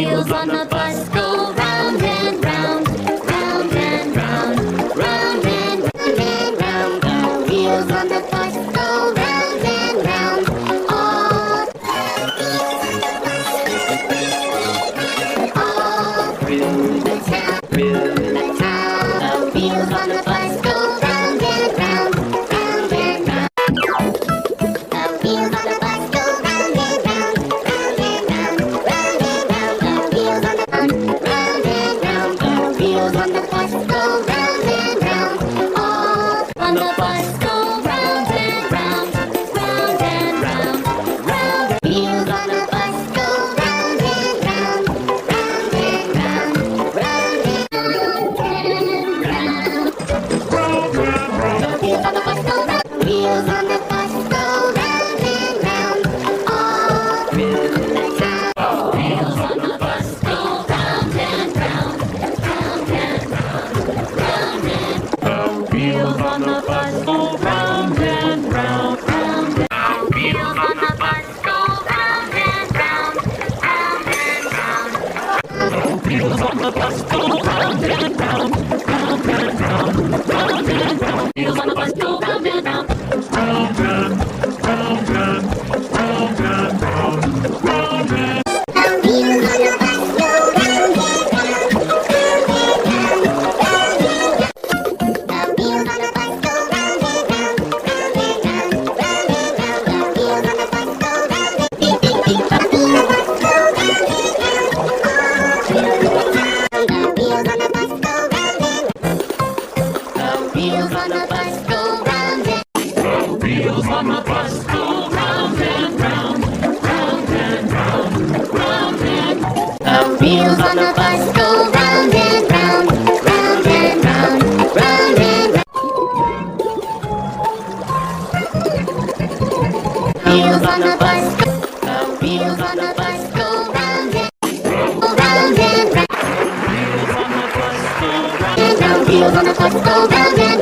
wheels on the bus go round and round, round and round, round and round and round. The wheels on the bus go round and round. All through the town, through the town. The wheels on the bus go round and round, round and round. The wheels on the bus go round and round, round and round, round and round. The wheels on the bus round and round. The wheels on the bus go round and round. All on the bus go round and round, round and round, round. The wheels on the bus go round and round, round and round, round and round. The wheels on the bus go round. Wheels on the bus go round and round. All through the town. Wheels on the bus go round and round, round and round, round and. The wheels on the bus go round and round, round and. Wheels on the bus go round and round, round and round. Wheels on the bus go round and round, round and round, round and round. Wheels on the bus go round and round. Round and round and round and round, round and. The wheels on the bus go round and round, round and round, round and round. The wheels on the bus go round and round, round and round, round and round. The wheels on the bus go round and beep beep beep. The wheels on the bus go round and round, all through the town. The wheels on the bus go round and. The wheels on the bus go round and. The wheels on the bus go round and round, round and round, round and. The wheels on the bus go round and round, round and round, round and round. Wheels on the bus go. The wheels on the bus go round and round and round. Wheels on the bus go round and round. Wheels on the bus go round and